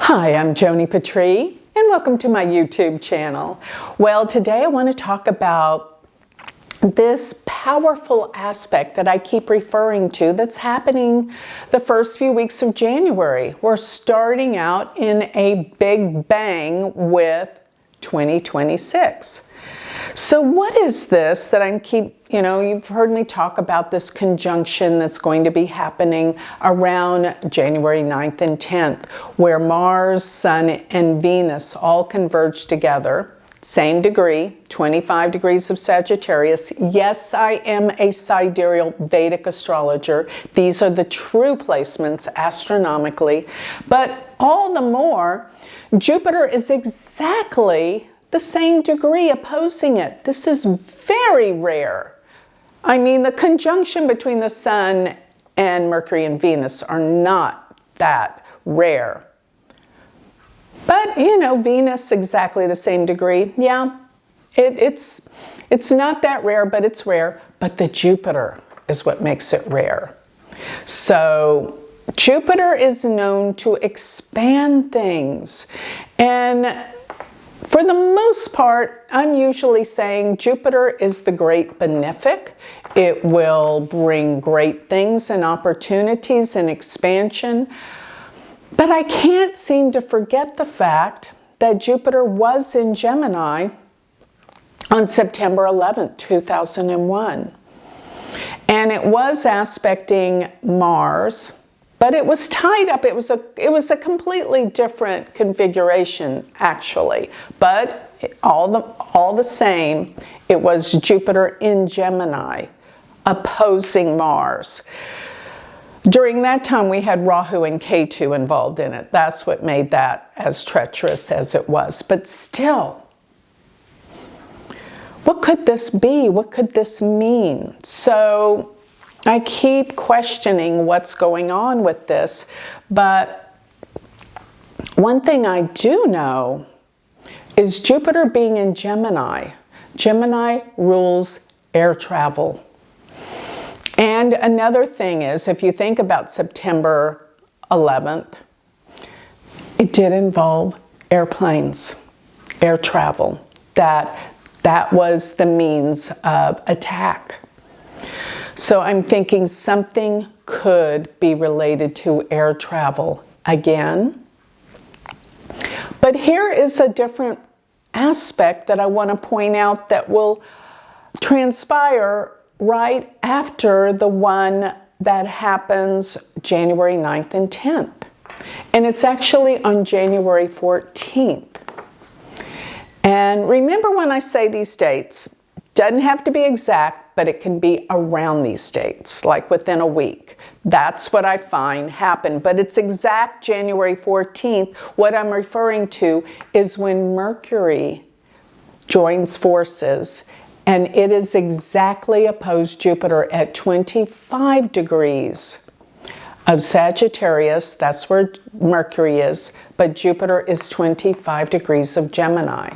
Hi, I'm Joni Patry, and welcome to my YouTube channel. Well, today I want to talk about this powerful aspect that I keep referring to that's happening the first few weeks of January. We're starting out in a big bang with 2026. So what is this that you've heard me talk about this conjunction that's going to be happening around January 9th and 10th, where Mars, Sun, and Venus all converge together. Same degree, 25 degrees of Sagittarius. Yes, I am a sidereal Vedic astrologer. These are the true placements astronomically. But all the more, Jupiter is exactly the same degree opposing it. This is very rare. I mean, the conjunction between the Sun and Mercury and Venus are not that rare. But, Venus exactly the same degree. Yeah, it's not that rare, but it's rare. But the Jupiter is what makes it rare. So Jupiter is known to expand things. And for the most part, I'm usually saying Jupiter is the great benefic. It will bring great things and opportunities and expansion. But I can't seem to forget the fact that Jupiter was in Gemini on September 11th, 2001. And it was aspecting Mars, but it was tied up. It was a completely different configuration, actually. But all the same, it was Jupiter in Gemini opposing Mars. During that time, we had Rahu and Ketu involved in it. That's what made that as treacherous as it was. But still, what could this be? What could this mean? So I keep questioning what's going on with this. But one thing I do know is Jupiter being in Gemini. Gemini rules air travel. And another thing is, if you think about September 11th, it did involve airplanes, air travel. That was the means of attack. So I'm thinking something could be related to air travel again. But here is a different aspect that I want to point out that will transpire right after the one that happens January 9th and 10th. And it's actually on January 14th. And remember when I say these dates, doesn't have to be exact, but it can be around these dates, like within a week. That's what I find happened. But it's exact January 14th. What I'm referring to is when Mercury joins forces, and it is exactly opposed Jupiter at 25 degrees of Sagittarius. That's where Mercury is, but Jupiter is 25 degrees of Gemini.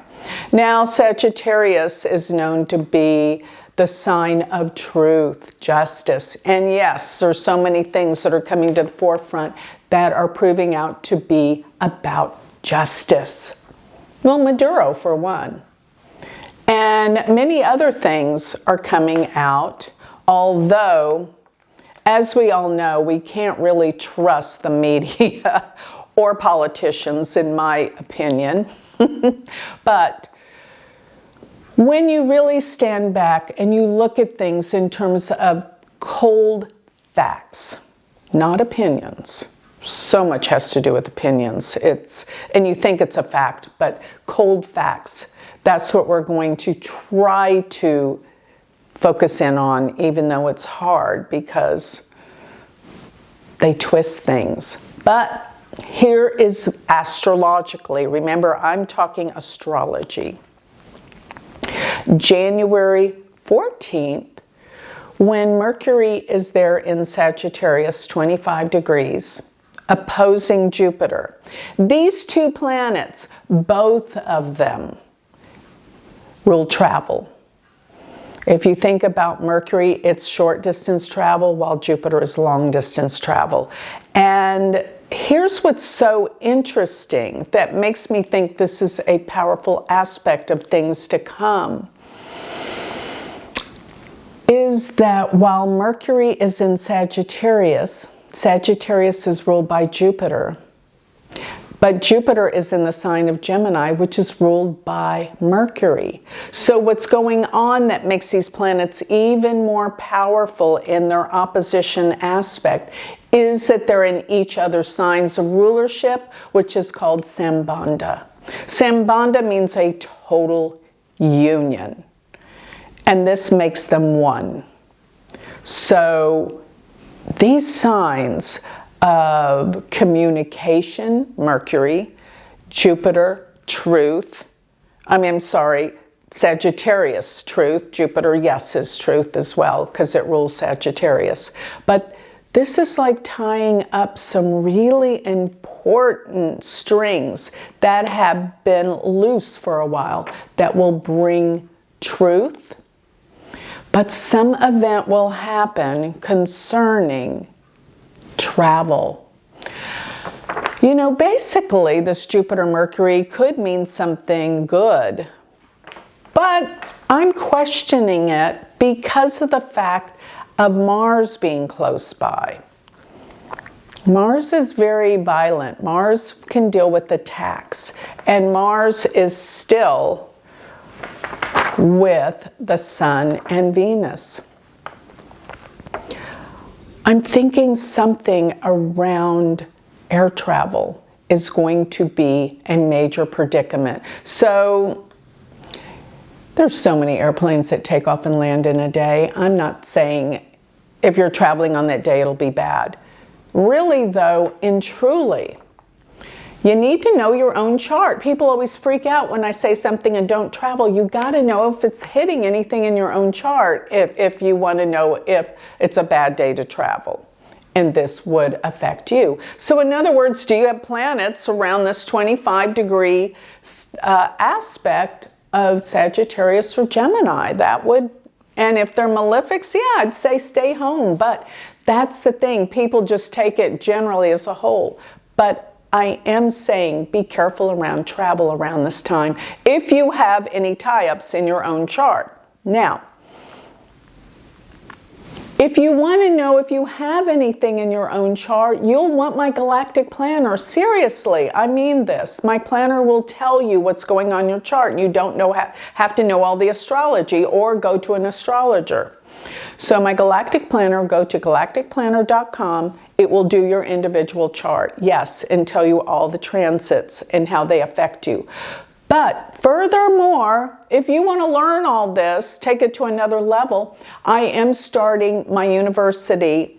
Now, Sagittarius is known to be the sign of truth, justice. And yes, there's so many things that are coming to the forefront that are proving out to be about justice. Well, Maduro, for one. And many other things are coming out, although, as we all know, we can't really trust the media or politicians, in my opinion. But when you really stand back and you look at things in terms of cold facts, not opinions. So much has to do with opinions. And you think it's a fact, but cold facts. That's what we're going to try to focus in on, even though it's hard because they twist things. But here is astrologically. Remember, I'm talking astrology. January 14th, when Mercury is there in Sagittarius, 25 degrees, opposing Jupiter. These two planets, both of them, rule travel. If you think about Mercury, it's short distance travel, while Jupiter is long distance travel. And here's what's so interesting that makes me think this is a powerful aspect of things to come, is that while Mercury is in Sagittarius, Sagittarius is ruled by Jupiter, but Jupiter is in the sign of Gemini, which is ruled by Mercury. So what's going on that makes these planets even more powerful in their opposition aspect is that they're in each other's signs of rulership, which is called Sambanda. Sambanda means a total union, and this makes them one. So these signs of communication, Mercury, Jupiter, truth. Sagittarius, truth. Jupiter, yes, is truth as well, because it rules Sagittarius. But this is like tying up some really important strings that have been loose for a while that will bring truth. But some event will happen concerning travel. You know, basically this Jupiter-Mercury could mean something good, but I'm questioning it because of the fact of Mars being close by. Mars is very violent. Mars can deal with attacks, and Mars is still with the Sun and Venus. I'm thinking something around air travel is going to be a major predicament. So there's so many airplanes that take off and land in a day. I'm not saying if you're traveling on that day it'll be bad. Really though, and truly, you need to know your own chart. People always freak out when I say something and don't travel. You got to know if it's hitting anything in your own chart if you want to know if it's a bad day to travel. And this would affect you. So in other words, do you have planets around this 25-degree aspect of Sagittarius or Gemini? That would, and if they're malefics, yeah, I'd say stay home. But that's the thing. People just take it generally as a whole. But I am saying be careful around travel around this time if you have any tie-ups in your own chart. Now, if you want to know if you have anything in your own chart, you'll want my galactic planner. Seriously, I mean this. My planner will tell you what's going on in your chart. You don't have to know all the astrology or go to an astrologer. So my galactic planner, go to galacticplanner.com. It will do your individual chart, yes, and tell you all the transits and how they affect you. But furthermore, if you want to learn all this, take it to another level, I am starting my university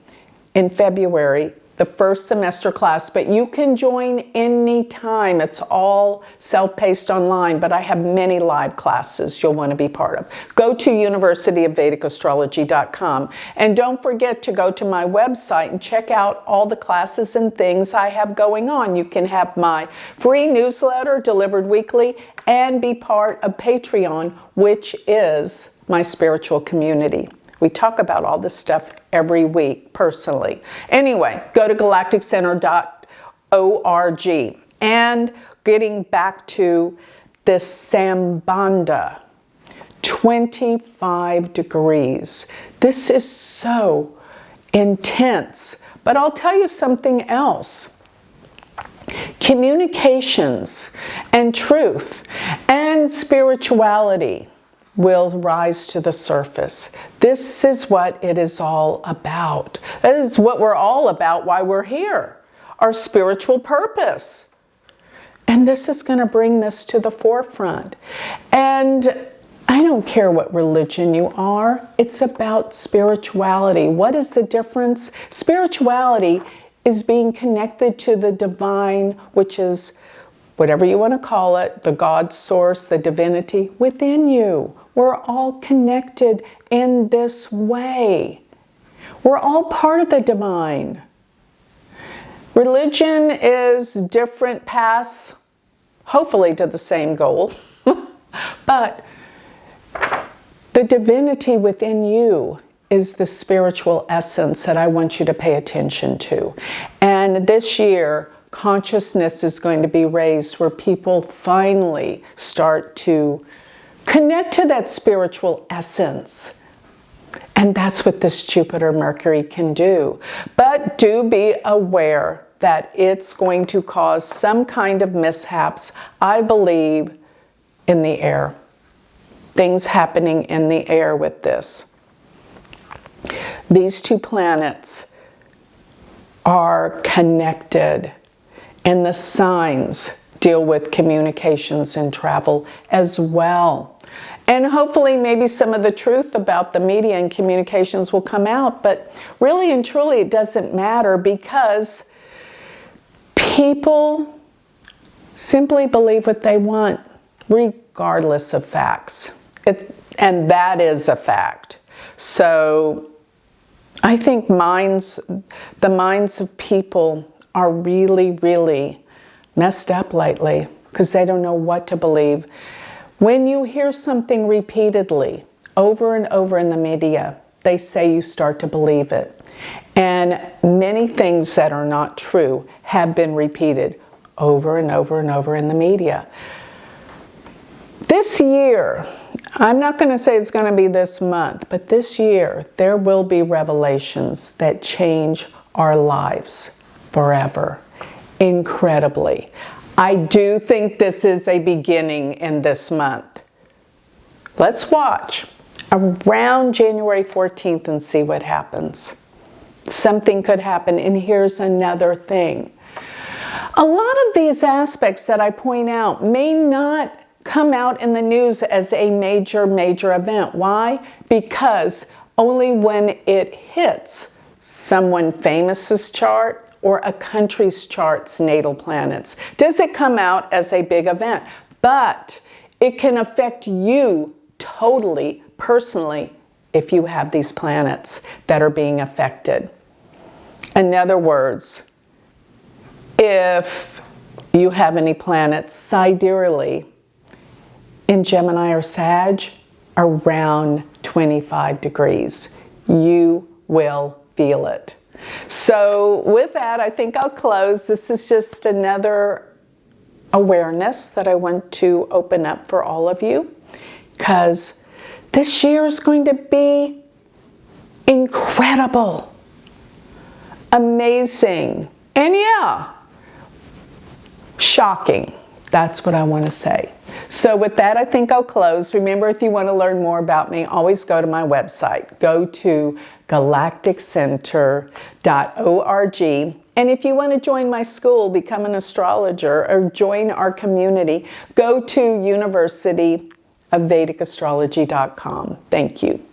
in February, the first semester class, but you can join anytime. It's all self-paced online, but I have many live classes you'll want to be part of. Go to universityofvedicastrology.com, and don't forget to go to my website and check out all the classes and things I have going on. You can have my free newsletter delivered weekly and be part of Patreon, which is my spiritual community. We talk about all this stuff every week personally. Anyway, go to galacticcenter.org. And getting back to this Sambanda, 25 degrees. This is so intense. But I'll tell you something else. Communications and truth and spirituality will rise to the surface. This is what it is all about. That is what we're all about, why we're here. Our spiritual purpose. And this is going to bring this to the forefront. And I don't care what religion you are. It's about spirituality. What is the difference? Spirituality is being connected to the divine, which is whatever you want to call it, the God source, the divinity within you. We're all connected in this way. We're all part of the divine. Religion is different paths, hopefully to the same goal. But the divinity within you is the spiritual essence that I want you to pay attention to. And And this year, consciousness is going to be raised where people finally start to connect to that spiritual essence. And that's what this Jupiter-Mercury can do. But do be aware that it's going to cause some kind of mishaps, I believe, in the air. Things happening in the air with this. These two planets are connected, and the signs deal with communications and travel as well. And hopefully maybe some of the truth about the media and communications will come out, but really and truly it doesn't matter, because people simply believe what they want, regardless of facts. And that is a fact. So I think the minds of people are really, really messed up lately, because they don't know what to believe. When you hear something repeatedly, over and over in the media, they say you start to believe it. And many things that are not true have been repeated over and over and over in the media. This year, I'm not going to say it's going to be this month, but this year, there will be revelations that change our lives forever, incredibly. I do think this is a beginning in this month. Let's watch around January 14th and see what happens. Something could happen, and here's another thing. A lot of these aspects that I point out may not come out in the news as a major event. Why? Because only when it hits someone famous's chart or a country's chart's natal planets does it come out as a big event. But it can affect you totally, personally, if you have these planets that are being affected. In other words, if you have any planets sidereally in Gemini or Sag around 25 degrees, you will feel it. So with that, I think I'll close. This is just another awareness that I want to open up for all of you, because this year is going to be incredible, amazing, and yeah, shocking. That's what I want to say. So with that, I think I'll close. Remember, if you want to learn more about me, always go to my website. Go to galacticcenter.org. And if you want to join my school, become an astrologer, or join our community, go to universityofvedicastrology.com. Thank you.